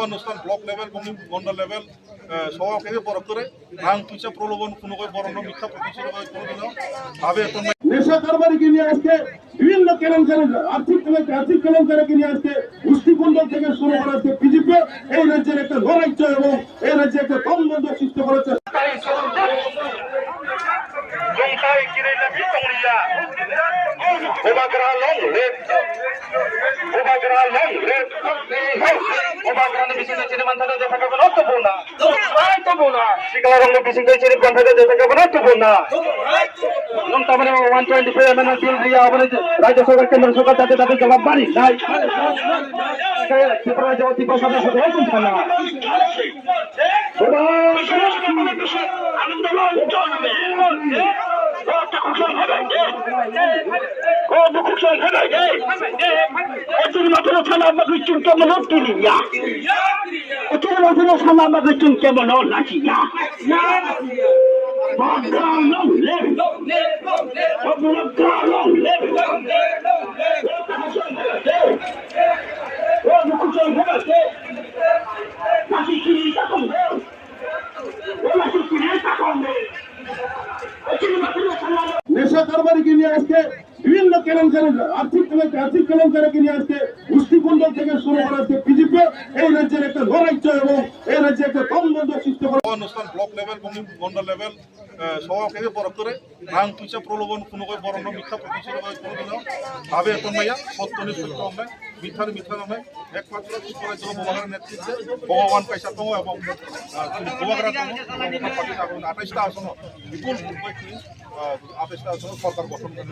অনুষ্ঠান block level এবং Mondal level সভাপতি বরফ করে রাং তুইছে প্রলোভন কোনো বরণ মিথ্যা প্রতিশ্রুতি কোনোদিনও ভাবে নেশা কারবারিকে নিয়ে আজকে বিভিন্ন কেলেঙ্কারি আর্থিক কেলেঙ্কারিকে নিয়ে আজকে মুষ্টিকুণ্ডল থেকে শুরু করা হচ্ছে বিজেপি এই রাজ্যের একটা নৈরাজ্য এবং এই রাজ্যে একটা দমবন্ধ সৃষ্টি করেছে। রাজ্য সরকার কেন্দ্র সরকার তাদের তাদের জবাব বাড়ি নাই ত্রিপুরা জগতী প্রশাসনের সাথে নেশা কারবারিকে নিয়ে আজকে বিভিন্ন কেলেঙ্কারি আর্থিক কেলেঙ্কারিকে নিয়ে আজকে মুষ্টিকুণ্ডল থেকে শুরু করা হচ্ছে বিজেপি এই রাজ্যের একটা নৈরাজ্য এবং এই রাজ্যে একটা দমবন্ধ সৃষ্টি করে অনুষ্ঠান ব্লক লেভেল এবং মন্ডল লেভেল সভাপতি বরফ করে রাং তুইছে প্রলোভন কোনো বরণ মিথ্যা প্রতিশ্রুতি কোনোদিনও ভাবে তন্মাইয়া সত্যনি সত্য নয় মিথ্যার মিথ্যা নয় একমাত্র ত্রিপুরা জল বোবাগার নেতৃত্বে ভগবান পয়সা দো এবং বোবাগারা দো 28টা আসন বিপুল 28টা আসন সরকার গঠন করে